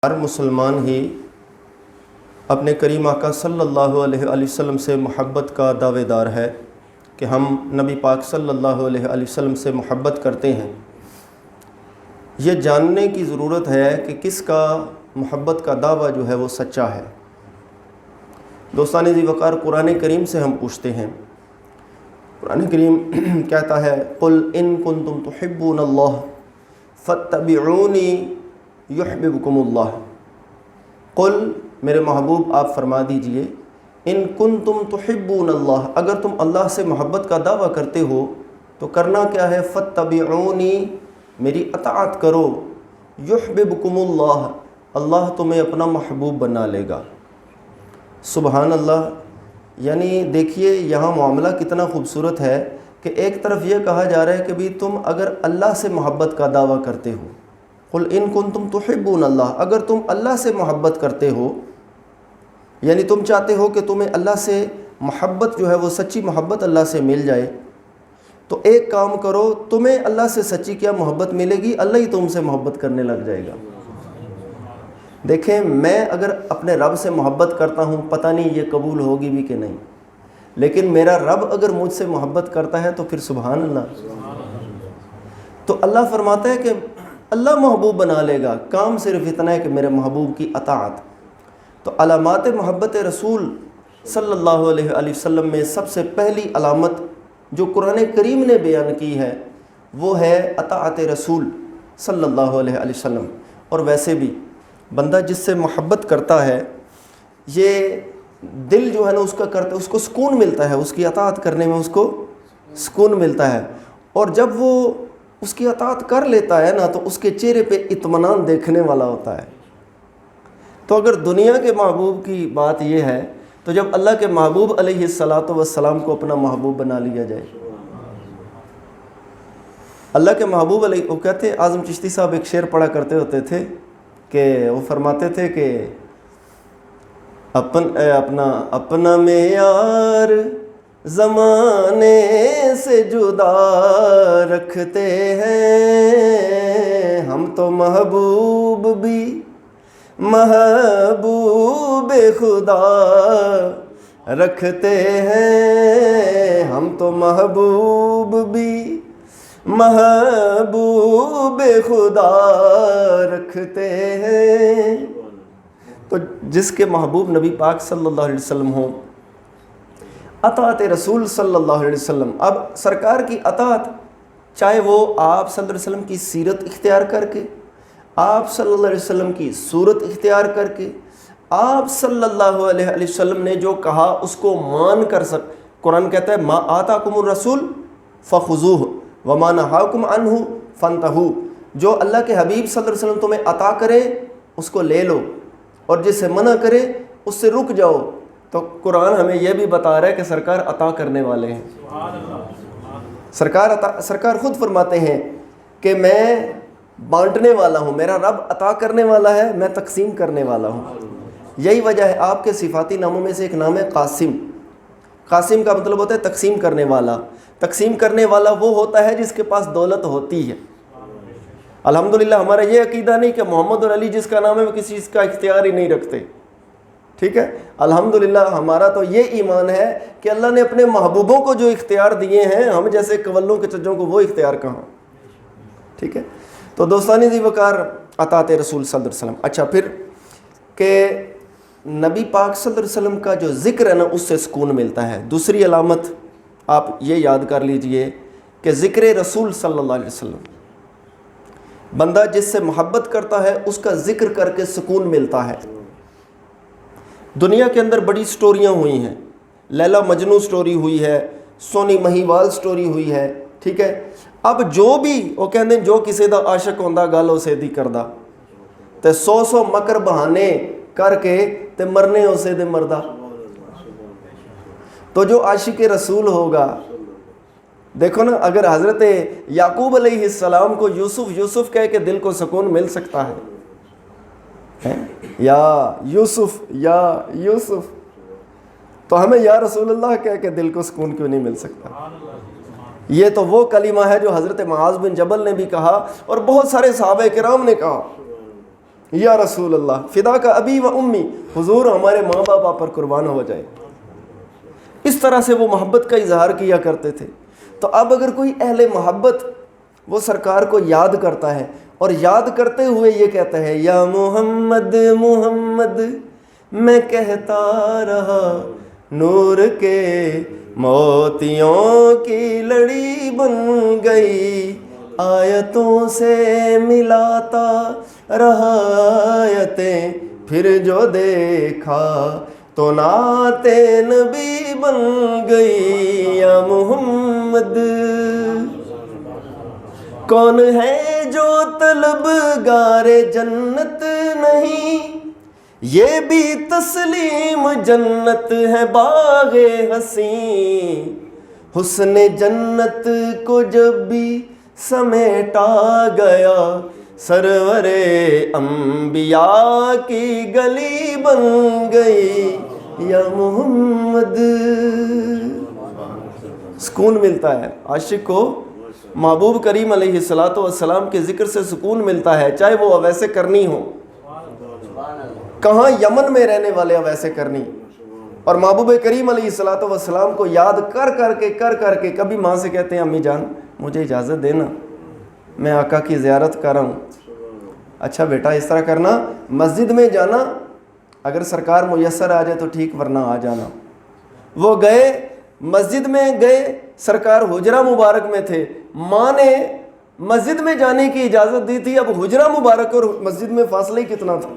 ہر مسلمان ہی اپنے کریم آقا صلی اللہ علیہ وآلہ وسلم سے محبت کا دعوے دار ہے کہ ہم نبی پاک صلی اللہ علیہ وآلہ وسلم سے محبت کرتے ہیں۔ یہ جاننے کی ضرورت ہے کہ کس کا محبت کا دعویٰ جو ہے وہ سچا ہے۔ دوستان ذی وقار، قرآن کریم سے ہم پوچھتے ہیں۔ قرآن کریم کہتا ہے قُلْ إِن كُنتُمْ تُحِبُّونَ اللَّهَ فَاتَّبِعُونِي یحببکم اللہ۔ قل، میرے محبوب آپ فرما دیجئے، ان کنتم تحبون اللہ، اگر تم اللہ سے محبت کا دعویٰ کرتے ہو تو کرنا کیا ہے؟ فاتبعونی، میری اطاعت کرو، یحببکم اللہ، اللہ تمہیں اپنا محبوب بنا لے گا۔ سبحان اللہ۔ یعنی دیکھیے یہاں معاملہ کتنا خوبصورت ہے کہ ایک طرف یہ کہا جا رہا ہے کہ بھی تم اگر اللہ سے محبت کا دعویٰ کرتے ہو، قل ان کنتم تحبون اللہ، اگر تم اللہ سے محبت کرتے ہو، یعنی تم چاہتے ہو کہ تمہیں اللہ سے محبت جو ہے وہ سچی محبت اللہ سے مل جائے، تو ایک کام کرو، تمہیں اللہ سے سچی کیا محبت ملے گی؟ اللہ ہی تم سے محبت کرنے لگ جائے گا۔ دیکھیں، میں اگر اپنے رب سے محبت کرتا ہوں، پتہ نہیں یہ قبول ہوگی بھی کہ نہیں، لیکن میرا رب اگر مجھ سے محبت کرتا ہے تو پھر سبحان اللہ۔ تو اللہ فرماتا ہے کہ اللہ محبوب بنا لے گا، کام صرف اتنا ہے کہ میرے محبوب کی اطاعت۔ تو علامات محبت رسول صلی اللہ علیہ وآلہ وسلم میں سب سے پہلی علامت جو قرآن کریم نے بیان کی ہے وہ ہے اطاعت رسول صلی اللہ علیہ وآلہ وسلم۔ اور ویسے بھی بندہ جس سے محبت کرتا ہے، یہ دل جو ہے نا اس کا کرتا ہے، اس کو سکون ملتا ہے، اس کی اطاعت کرنے میں اس کو سکون ملتا ہے، اور جب وہ اس کی اطاعت کر لیتا ہے نا تو اس کے چہرے پہ اطمینان دیکھنے والا ہوتا ہے۔ تو اگر دنیا کے محبوب کی بات یہ ہے تو جب اللہ کے محبوب علیہ السلام کو اپنا محبوب بنا لیا جائے، اللہ کے محبوب علیہ، وہ کہتے ہیں اعظم چشتی صاحب ایک شعر پڑھا کرتے ہوتے تھے کہ وہ فرماتے تھے کہ اپنا معیار زمانے سے جدا رکھتے ہیں، ہم تو محبوب بھی محبوب خدا رکھتے ہیں، ہم تو محبوب بھی محبوب خدا رکھتے ہیں۔ تو جس کے محبوب نبی پاک صلی اللہ علیہ وسلم ہوں، اطاعت رسول صلی اللہ علیہ وسلم، اب سرکار کی اطاعت چاہے وہ آپ صلی اللہ علیہ وسلم کی سیرت اختیار کر کے، آپ صلی اللہ علیہ وسلم کی صورت اختیار کر کے، آپ صلی اللہ علیہ وسلم نے جو کہا اس کو مان کر قرآن کہتا ہے ما آتاکم الرسول فخذوہ وما نہاکم عنہ فانتہوا، جو اللہ کے حبیب صلی اللہ علیہ وسلم تمہیں عطا کرے اس کو لے لو، اور جسے منع کرے اس سے رک جاؤ۔ تو قرآن ہمیں یہ بھی بتا رہا ہے کہ سرکار عطا کرنے والے ہیں۔ سرکار خود فرماتے ہیں کہ میں بانٹنے والا ہوں، میرا رب عطا کرنے والا ہے، میں تقسیم کرنے والا ہوں۔ یہی وجہ ہے آپ کے صفاتی ناموں میں سے ایک نام ہے قاسم۔ قاسم کا مطلب ہوتا ہے تقسیم کرنے والا۔ تقسیم کرنے والا وہ ہوتا ہے جس کے پاس دولت ہوتی ہے۔ الحمدللہ ہمارا یہ عقیدہ نہیں کہ محمد اور علی جس کا نام ہے وہ کسی چیز کا اختیار ہی نہیں رکھتے، ٹھیک ہے؟ الحمدللہ ہمارا تو یہ ایمان ہے کہ اللہ نے اپنے محبوبوں کو جو اختیار دیے ہیں، ہم جیسے کولوں کے چجوں کو وہ اختیار کہاں، ٹھیک ہے؟ تو دوستانی ذی وقار، اطاعت رسول صلی اللہ علیہ وسلم۔ اچھا، پھر کہ نبی پاک صلی اللہ علیہ وسلم کا جو ذکر ہے نا اس سے سکون ملتا ہے۔ دوسری علامت آپ یہ یاد کر لیجئے کہ ذکر رسول صلی اللہ علیہ وسلم، بندہ جس سے محبت کرتا ہے اس کا ذکر کر کے سکون ملتا ہے۔ دنیا کے اندر بڑی سٹوریاں ہوئی ہیں، لیلا مجنو سٹوری ہوئی ہے، سونی مہیوال سٹوری ہوئی ہے، ٹھیک ہے؟ اب جو بھی وہ کہتے ہیں جو کسی دا عاشق ہوندا گل اسے دی کردا، تے 100 مکر بہانے کر کے تے مرنے اسے دے مردہ۔ تو جو عاشق رسول ہوگا، دیکھو نا، اگر حضرت یعقوب علیہ السلام کو یوسف کہہ کے دل کو سکون مل سکتا ہے، یا یوسف، تو ہمیں یا رسول اللہ کہہ کے دل کو سکون کیوں نہیں مل سکتا؟ یہ تو وہ کلمہ ہے جو حضرت معاذ بن جبل نے بھی کہا اور بہت سارے صحابہ کرام نے کہا یا رسول اللہ فدا کا ابی و امی، حضور ہمارے ماں باپ آپ پر قربان ہو جائے. اس طرح سے وہ محبت کا اظہار کیا کرتے تھے. تو اب اگر کوئی اہل محبت وہ سرکار کو یاد کرتا ہے اور یاد کرتے ہوئے یہ کہتا ہے یا محمد محمد میں کہتا رہا، نور کے موتیوں کی لڑی بن گئی، آیتوں سے ملاتا رہا آیتیں، پھر جو دیکھا تو نعت نبی بن گئی. یا محمد کون ہے جو طلبگار جنت نہیں، یہ بھی تسلیم جنت ہے باغ حسین. حسن جنت کو جب بھی سمیٹا گیا، سرور انبیاء کی گلی بن گئی. یا محمد سکون ملتا ہے عاشق کو، محبوب کریم علیہ السلام کے ذکر سے سکون ملتا ہے، چاہے وہ اویس کرنی ہو، کہاں یمن میں رہنے والے اویس کرنی، اور محبوب کریم علیہ السلام کو یاد کر کے کبھی ماں سے کہتے ہیں امی جان مجھے اجازت دینا، میں آقا کی زیارت کر رہا ہوں. اچھا بیٹا اس طرح کرنا، مسجد میں جانا اگر سرکار میسر آ جائے تو ٹھیک ورنہ آ جانا. وہ گئے مسجد میں گئے، سرکار حجرہ مبارک میں تھے، ماں نے مسجد میں جانے کی اجازت دی تھی. اب حجرہ مبارک اور مسجد میں فاصلہ ہی کتنا تھا.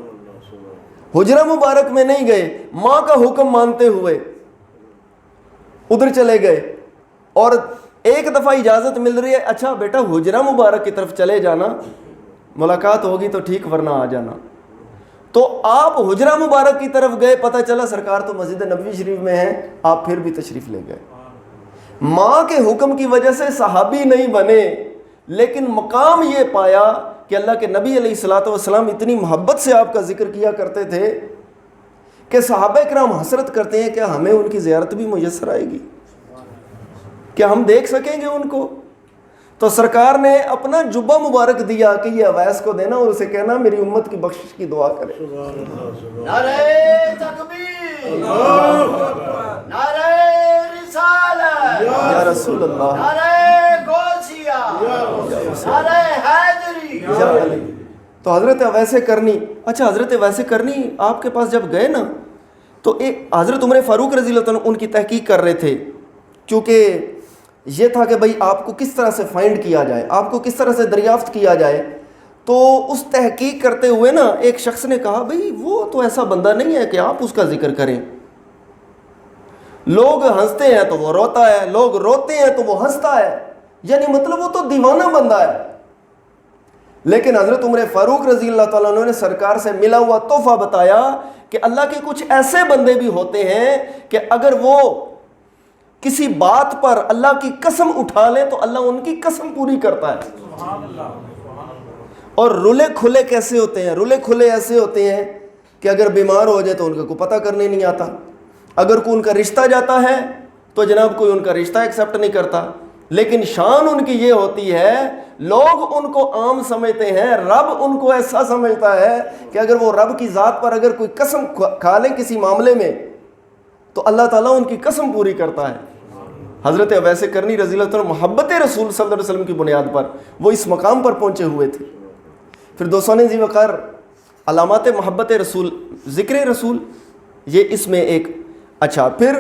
حجرہ مبارک میں نہیں گئے، ماں کا حکم مانتے ہوئے ادھر چلے گئے، اور ایک دفعہ اجازت مل رہی ہے اچھا بیٹا حجرہ مبارک کی طرف چلے جانا، ملاقات ہوگی تو ٹھیک ورنہ آ جانا. تو آپ حجرہ مبارک کی طرف گئے، پتہ چلا سرکار تو مسجد نبوی شریف میں ہیں، آپ پھر بھی تشریف لے گئے. ماں کے حکم کی وجہ سے صحابی نہیں بنے، لیکن مقام یہ پایا کہ اللہ کے نبی علیہ السلام اتنی محبت سے آپ کا ذکر کیا کرتے تھے کہ صحابہ کرام حسرت کرتے ہیں کہ ہمیں ان کی زیارت بھی میسر آئے گی، کیا ہم دیکھ سکیں گے ان کو؟ تو سرکار نے اپنا جبہ مبارک دیا کہ یہ اویس کو دینا اور اسے کہنا میری امت کی بخشش کی دعا کرے. نعرہ تکبیر، نعرہ رسالت، یا رسول اللہ، نعرہ غوثیہ، نعرہ حیدری. تو حضرت اویس کرنی، اچھا حضرت اویس کرنی آپ کے پاس جب گئے نا تو ایک حضرت عمر فاروق رضی اللہ عنہ ان کی تحقیق کر رہے تھے، کیونکہ یہ تھا کہ بھئی آپ کو کس طرح سے فائنڈ کیا جائے، آپ کو کس طرح سے دریافت کیا جائے. تو اس تحقیق کرتے ہوئے نا ایک شخص نے کہا بھئی وہ تو ایسا بندہ نہیں ہے کہ آپ اس کا ذکر کریں. لوگ ہنستے ہیں تو وہ روتا ہے، لوگ روتے ہیں تو وہ ہنستا ہے، یعنی مطلب وہ تو دیوانہ بندہ ہے. لیکن حضرت عمر فاروق رضی اللہ تعالیٰ عنہ نے سرکار سے ملا ہوا تحفہ بتایا کہ اللہ کے کچھ ایسے بندے بھی ہوتے ہیں کہ اگر وہ کسی بات پر اللہ کی قسم اٹھا لیں تو اللہ ان کی قسم پوری کرتا ہے. اور رلے کھلے کیسے ہوتے ہیں؟ رلے کھلے ایسے ہوتے ہیں کہ اگر بیمار ہو جائے تو ان کو پتہ کرنے نہیں آتا، اگر کوئی ان کا رشتہ جاتا ہے تو جناب کوئی ان کا رشتہ ایکسیپٹ نہیں کرتا. لیکن شان ان کی یہ ہوتی ہے لوگ ان کو عام سمجھتے ہیں، رب ان کو ایسا سمجھتا ہے کہ اگر وہ رب کی ذات پر اگر کوئی قسم کھا لیں کسی معاملے میں تو اللہ تعالیٰ ان کی قسم پوری کرتا ہے. حضرت اویس کرنی رضی اللہ عنہ محبت رسول صلی اللہ علیہ وسلم کی بنیاد پر وہ اس مقام پر پہنچے ہوئے تھے. پھر دوستان ذی وقار علامات محبت رسول، ذکر رسول، یہ اس میں ایک. اچھا پھر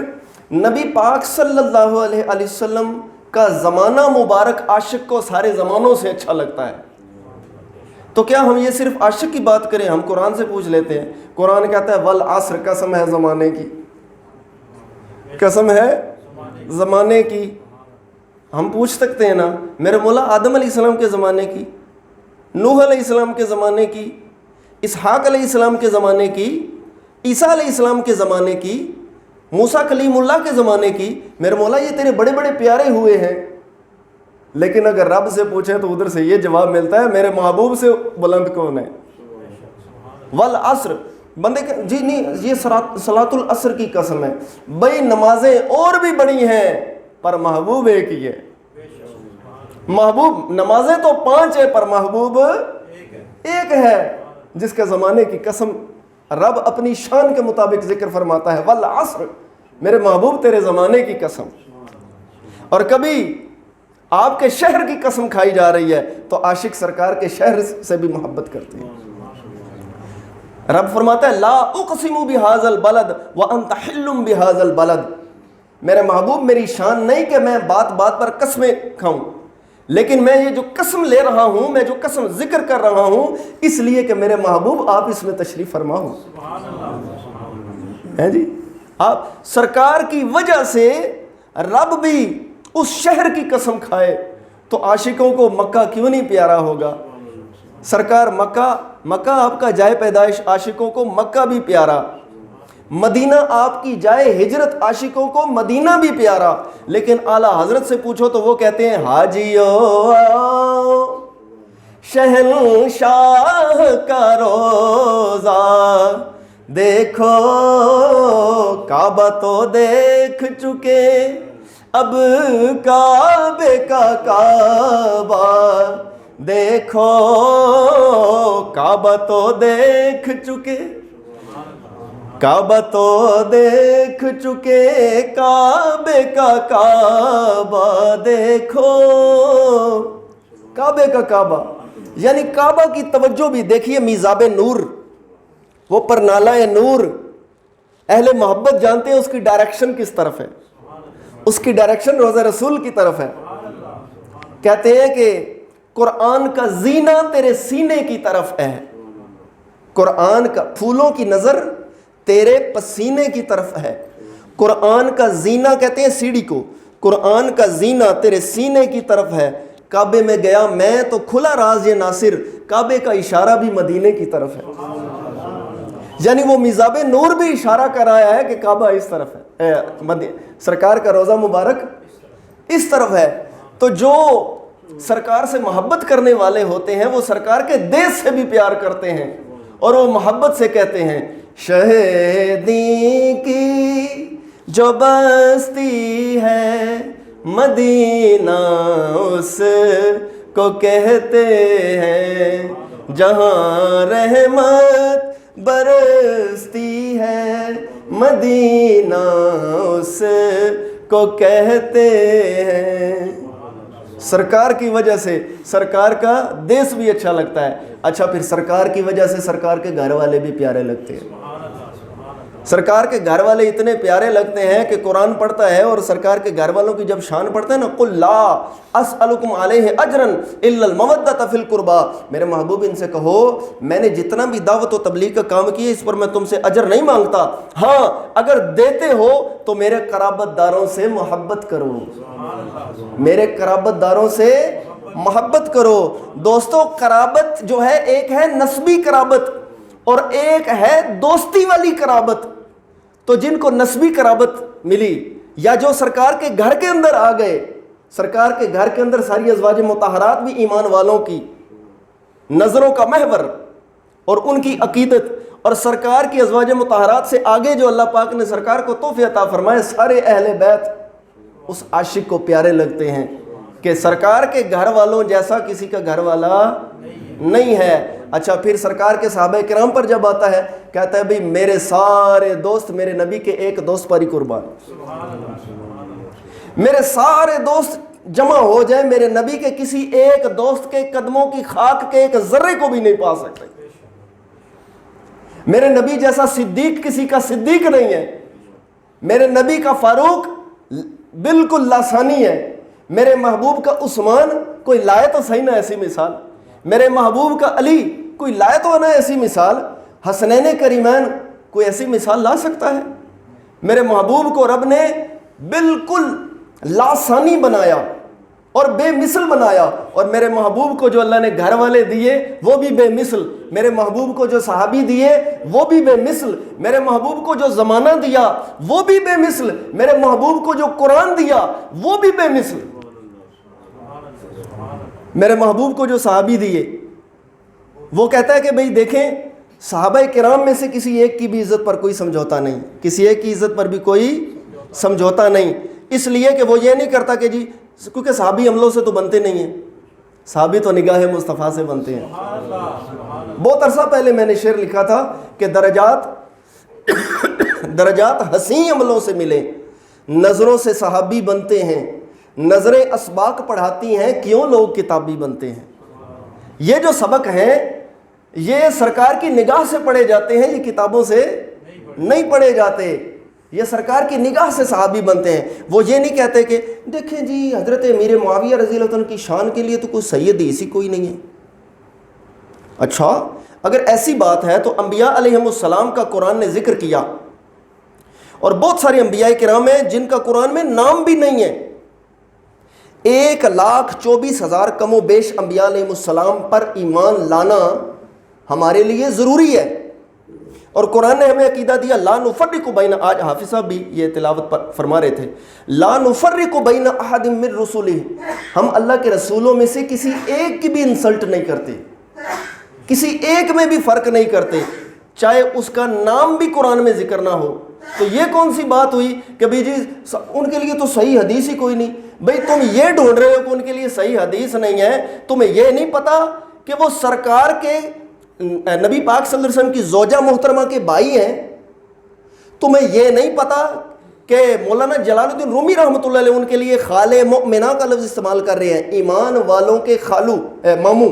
نبی پاک صلی اللہ علیہ وسلم کا زمانہ مبارک عاشق کو سارے زمانوں سے اچھا لگتا ہے. تو کیا ہم یہ صرف عاشق کی بات کریں؟ ہم قرآن سے پوچھ لیتے ہیں. قرآن کہتا ہے والعصر، قسم ہے زمانے کی، قسم ہے زمانے کی. ہم پوچھ سکتے ہیں نا میرے مولا آدم علیہ السلام کے زمانے کی، نوح علیہ السلام کے زمانے کی، اسحاق علیہ السلام کے زمانے کی، عیسیٰ علیہ السلام کے زمانے کی، موسیٰ کلیم اللہ کے زمانے کی. میرے مولا یہ تیرے بڑے بڑے پیارے ہوئے ہیں. لیکن اگر رب سے پوچھیں تو ادھر سے یہ جواب ملتا ہے میرے محبوب سے بلند کون ہے؟ والعصر، بندے جی نہیں یہ صلاۃ العصر کی قسم ہے. بھائی نمازیں اور بھی بڑی ہیں پر محبوب ایک ہی ہے. محبوب نمازیں تو 5 ہے پر محبوب ایک ہے. جس کے زمانے کی قسم رب اپنی شان کے مطابق ذکر فرماتا ہے، والعصر، میرے محبوب تیرے زمانے کی قسم. اور کبھی آپ کے شہر کی قسم کھائی جا رہی ہے تو عاشق سرکار کے شہر سے بھی محبت کرتے ہیں. رب فرماتا ہے لا اقسم بہذا البلد وانت حل بہذا البلد. میرے محبوب میری شان نہیں کہ میں بات بات پر قسمیں کھاؤں، لیکن میں یہ جو قسم لے رہا ہوں، میں جو قسم ذکر کر رہا ہوں، اس لیے کہ میرے محبوب آپ اس میں تشریف فرما ہوں. ہے جی، آپ سرکار کی وجہ سے رب بھی اس شہر کی قسم کھائے تو عاشقوں کو مکہ کیوں نہیں پیارا ہوگا. سرکار مکہ آپ کا جائے پیدائش، عاشقوں کو مکہ بھی پیارا. مدینہ آپ کی جائے ہجرت، عاشقوں کو مدینہ بھی پیارا. لیکن اعلیٰ حضرت سے پوچھو تو وہ کہتے ہیں حاجیو شہنشاہ کا روزہ دیکھو، کعبہ تو دیکھ چکے اب کعبے کا کعبہ دیکھو، کعبہ تو دیکھ چکے، کعبہ تو دیکھ چکے، کعبے کا کعبہ دیکھو. کعبے کا کعبہ یعنی کعبہ کی توجہ بھی دیکھیے. میزاب نور، وہ پرنالہ نور، اہل محبت جانتے ہیں اس کی ڈائریکشن کس طرف ہے. اس کی ڈائریکشن روضہ رسول کی طرف ہے. کہتے ہیں کہ قرآن کا زینہ تیرے سینے کی طرف ہے. قرآن کا پھولوں کی نظر تیرے پسینے کی طرف ہے. قرآن کا زینہ کہتے ہیں سیڑھی کو، قرآن کا زینہ تیرے سینے کی طرف ہے. کعبے میں گیا میں تو کھلا راز یہ ناصر، کعبے کا اشارہ بھی مدینے کی طرف ہے. یعنی وہ میزاب نور بھی اشارہ کر رہا ہے کہ کعبہ اس طرف ہے، سرکار کا روضہ مبارک اس طرف ہے. تو جو سرکار سے محبت کرنے والے ہوتے ہیں وہ سرکار کے دیس سے بھی پیار کرتے ہیں اور وہ محبت سے کہتے ہیں شہیدی کی جو بستی ہے مدینہ اس کو کہتے ہیں، جہاں رحمت برستی ہے مدینہ اس کو کہتے ہیں. سرکار کی وجہ سے سرکار کا دیس بھی اچھا لگتا ہے. اچھا پھر سرکار کی وجہ سے سرکار کے گھر والے بھی پیارے لگتے ہیں. سرکار کے گھر والے اتنے پیارے لگتے ہیں کہ قرآن پڑھتا ہے اور سرکار کے گھر والوں کی جب شان پڑھتا ہے نا، قُلْ لَا أَسْأَلُكُمْ عَلَيْهِ أَجْرًا إِلَّا الْمَوَدَّةَ فِي الْقُرْبَى. میرے محبوب ان سے کہو میں نے جتنا بھی دعوت و تبلیغ کا کام کیا اس پر میں تم سے اجر نہیں مانگتا، ہاں اگر دیتے ہو تو میرے قرابت داروں سے محبت کرو، میرے قرابت داروں سے محبت کرو. دوستو قرابت جو ہے ایک ہے نسبی قرابت اور ایک ہے دوستی والی قرابت. تو جن کو نسبی قرابت ملی یا جو سرکار کے گھر کے اندر آ گئے، سرکار کے گھر کے اندر ساری ازواج مطہرات بھی ایمان والوں کی نظروں کا محور اور ان کی عقیدت، اور سرکار کی ازواج مطہرات سے آگے جو اللہ پاک نے سرکار کو تحفے عطا فرمائے، سارے اہل بیت اس عاشق کو پیارے لگتے ہیں کہ سرکار کے گھر والوں جیسا کسی کا گھر والا نہیں ہے. اچھا پھر سرکار کے صحابہ کرام پر جب آتا ہے کہتا ہے بھئی میرے سارے دوست میرے نبی کے ایک دوست پر ہی قربان، میرے سارے دوست جمع ہو جائیں میرے نبی کے کسی ایک دوست کے قدموں کی خاک کے ایک ذرے کو بھی نہیں پا سکتے. میرے نبی جیسا صدیق کسی کا صدیق نہیں ہے. میرے نبی کا فاروق بالکل لاسانی ہے. میرے محبوب کا عثمان کوئی لائے تو صحیح نہ ایسی مثال. میرے محبوب کا علی کوئی لائے تو نہ ایسی مثال. حسنین کریمین کوئی ایسی مثال لا سکتا ہے؟ میرے محبوب کو رب نے بالکل لاسانی بنایا اور بے مثل بنایا، اور میرے محبوب کو جو اللہ نے گھر والے دیے وہ بھی بے مثل، میرے محبوب کو جو صحابی دیے وہ بھی بے مثل، میرے محبوب کو جو زمانہ دیا وہ بھی بے مثل، میرے محبوب کو جو قرآن دیا وہ بھی بے مثل، میرے محبوب کو جو صحابی دیے. وہ کہتا ہے کہ بھئی دیکھیں صحابہ کرام میں سے کسی ایک کی بھی عزت پر کوئی سمجھوتا نہیں، کسی ایک کی عزت پر بھی کوئی سمجھوتا نہیں، اس لیے کہ وہ یہ نہیں کرتا کہ جی کیونکہ صحابی عملوں سے تو بنتے نہیں ہیں، صحابی تو نگاہ مصطفیٰ سے بنتے ہیں. بہت عرصہ پہلے میں نے شعر لکھا تھا کہ درجات حسین عملوں سے ملے، نظروں سے صحابی بنتے ہیں، نظریں اسباق پڑھاتی ہیں، کیوں لوگ کتابی بنتے ہیں. یہ جو سبق ہیں یہ سرکار کی نگاہ سے پڑھے جاتے ہیں، یہ کتابوں سے نہیں پڑھے جاتے. یہ سرکار کی نگاہ سے صحابی بنتے ہیں. وہ یہ نہیں کہتے کہ دیکھیں جی حضرت امیر معاویہ رضی اللہ عنہ کی شان کے لیے تو کوئی صحیح حدیث ہی کوئی نہیں ہے. اچھا اگر ایسی بات ہے تو انبیاء علیہم السلام کا قرآن نے ذکر کیا، اور بہت سارے انبیاء کرام ہیں جن کا قرآن میں نام بھی نہیں ہے. 1,24,000 کم و بیش انبیاء علیہم السلام پر ایمان لانا ہمارے لیے ضروری ہے. اور قرآن نے ہمیں عقیدہ دیا لا نفرق بین، آج حافظ صاحب بھی یہ تلاوت فرما رہے تھے، لا نفرق بین احد من رسلہ، ہم اللہ کے رسولوں میں سے کسی ایک کی بھی انسلٹ نہیں کرتے، کسی ایک میں بھی فرق نہیں کرتے، چاہے اس کا نام بھی قرآن میں ذکر نہ ہو. تو یہ کون سی بات ہوئی کہ بھئی جی ان کے لیے تو صحیح حدیث ہی کوئی نہیں. بھئی تم یہ ڈھونڈ رہے ہو کہ ان کے لیے صحیح حدیث نہیں ہے، تمہیں یہ نہیں پتا کہ وہ سرکار کے نبی پاک صلی اللہ علیہ وسلم کی زوجہ محترمہ کے بھائی ہیں. تمہیں یہ نہیں پتا کہ مولانا جلال الدین رومی رحمۃ اللہ علیہ ان کے لیے خال مؤمنہ کا لفظ استعمال کر رہے ہیں، ایمان والوں کے خالو ماموں.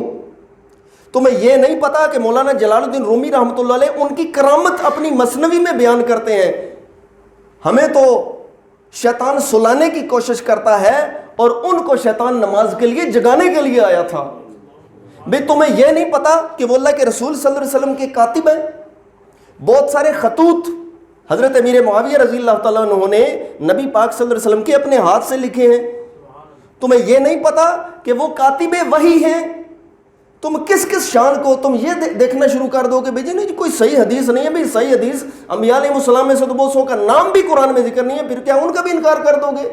تمہیں یہ نہیں پتا کہ مولانا جلال الدین رومی رحمۃ اللہ علیہ ان کی کرامت اپنی مثنوی میں بیان کرتے ہیں. ہمیں تو شیطان سلانے کی کوشش کرتا ہے اور ان کو شیطان نماز کے لیے جگانے کے لیے آیا تھا. بھئی تمہیں یہ نہیں پتا کہ وہ اللہ کے رسول صلی اللہ علیہ وسلم کے کاتب ہیں. بہت سارے خطوط حضرت امیر معاویہ رضی اللہ تعالیٰ عنہ نے نبی پاک صلی اللہ علیہ وسلم کے اپنے ہاتھ سے لکھے ہیں. تمہیں یہ نہیں پتا کہ وہ کاتب وحی ہیں. تم کس شان کو تم یہ دیکھنا شروع کر دو کہ بھئی نہیں کوئی صحیح حدیث نہیں ہے. بھئی صحیح حدیث انبیاء علیہ السلام میں سے تو بہت سو کا نام بھی قرآن میں ذکر نہیں ہے، پھر کیا ان کا بھی انکار کر دو گے؟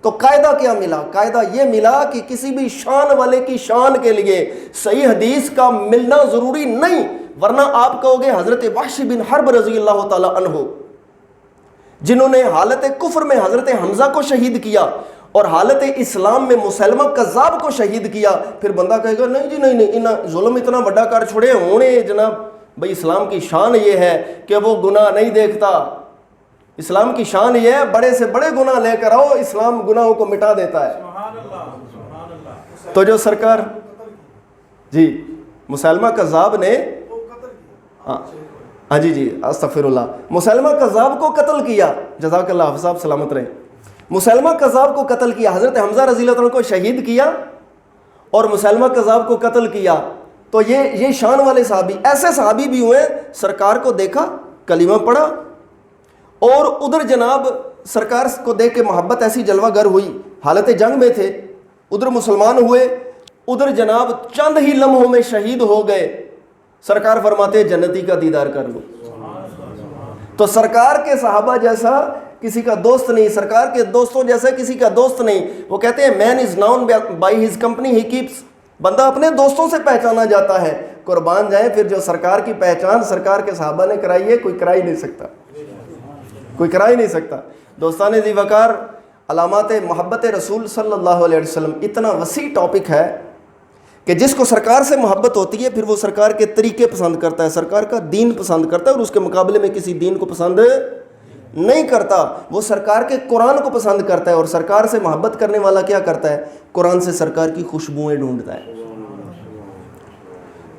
تو قاعدہ کیا ملا؟ قاعدہ یہ ملا کہ کسی بھی شان والے کی شان کے لیے صحیح حدیث کا ملنا ضروری نہیں، ورنہ آپ کہو گے حضرت وحش بن حرب رضی اللہ تعالی عنہ جنہوں نے حالت کفر میں حضرت حمزہ کو شہید کیا اور حالت اسلام میں مسلمہ کذاب کو شہید کیا، پھر بندہ کہے گا نہیں جی نہیں ظلم اتنا بڑا کر چھوڑے ہونے جناب. بھئی اسلام کی شان یہ ہے کہ وہ گناہ نہیں دیکھتا. اسلام کی شان یہ ہے بڑے سے بڑے گناہ لے کر آؤ، اسلام گناہوں کو مٹا دیتا ہے. تو جو سرکار جی مسلمہ کذاب نے ہاں جی استغفر اللہ، مسلمہ کذاب کو قتل کیا، جزاک اللہ حافظ صاحب سلامت رہے. مسلمہ کذاب کو قتل کیا، حضرت حمزہ رضی اللہ عنہ کو شہید کیا اور مسلمہ کذاب کو قتل کیا. تو یہ شان والے صحابی، ایسے صحابی بھی ہوئے سرکار کو دیکھا کلمہ پڑھا اور ادھر جناب سرکار کو دیکھ کے محبت ایسی جلوہ گر ہوئی، حالت جنگ میں تھے، ادھر مسلمان ہوئے، ادھر جناب چند ہی لمحوں میں شہید ہو گئے. سرکار فرماتے جنتی کا دیدار کر لو. تو سرکار کے صحابہ جیسا کسی کا دوست نہیں، سرکار کے دوستوں جیسا کسی کا دوست نہیں. وہ کہتے ہیں man is known by his company he keeps, بندہ اپنے دوستوں سے پہچانا جاتا ہے. قربان جائیں پھر جو سرکار کی پہچان سرکار کے صحابہ نے کرائی ہے کوئی کرا ہی نہیں سکتا، کوئی کرا ہی نہیں سکتا. دوستان ذی وقار، علامات محبت رسول صلی اللہ علیہ وسلم اتنا وسیع ٹاپک ہے کہ جس کو سرکار سے محبت ہوتی ہے پھر وہ سرکار کے طریقے پسند کرتا ہے، سرکار کا دین پسند کرتا ہے اور اس کے مقابلے میں کسی دین کو پسند نہیں کرتا. وہ سرکار کے قرآن کو پسند کرتا ہے اور سرکار سے محبت کرنے والا کیا کرتا ہے؟ قرآن سے سرکار کی خوشبوئیں ڈھونڈتا ہے.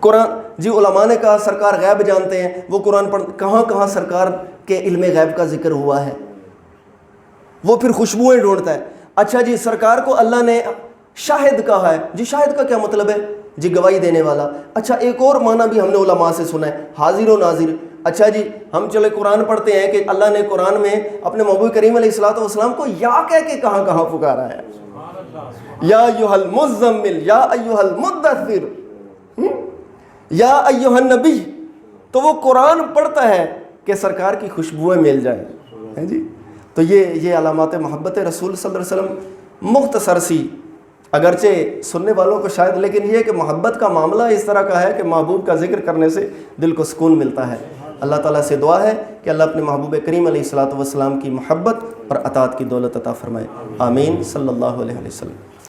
قرآن جی علماء نے کہا سرکار غیب جانتے ہیں، وہ قرآن پڑھ کہاں کہاں سرکار کے علم غیب کا ذکر ہوا ہے، وہ پھر خوشبوئیں ڈھونڈتا ہے. اچھا جی سرکار کو اللہ نے شاہد کہا ہے، جی شاہد کا کیا مطلب ہے؟ جی گواہی دینے والا. اچھا ایک اور معنی بھی ہم نے علماء سے سنا ہے، حاضر و ناظر. اچھا جی ہم چلے قرآن پڑھتے ہیں کہ اللہ نے قرآن میں اپنے محبوب کریم علیہ الصلوۃ والسلام کو یا کہہ کے کہاں کہاں پکارا ہے، یا ایھا المزمل، یا ایھا المدثر، یا ایھا النبی. تو وہ قرآن پڑھتا ہے کہ سرکار کی خوشبوئیں مل جائیں جی. تو یہ علامات محبت رسول صلی اللہ علیہ وسلم مختصر سی، اگرچہ سننے والوں کو شاید، لیکن یہ کہ محبت کا معاملہ اس طرح کا ہے کہ محبوب کا ذکر کرنے سے دل کو سکون ملتا ہے. اللہ تعالیٰ سے دعا ہے کہ اللہ اپنے محبوب کریم علیہ الصلوۃ والسلام کی محبت اور اطاعت کی دولت عطا فرمائے. آمین. صلی اللہ علیہ وسلم.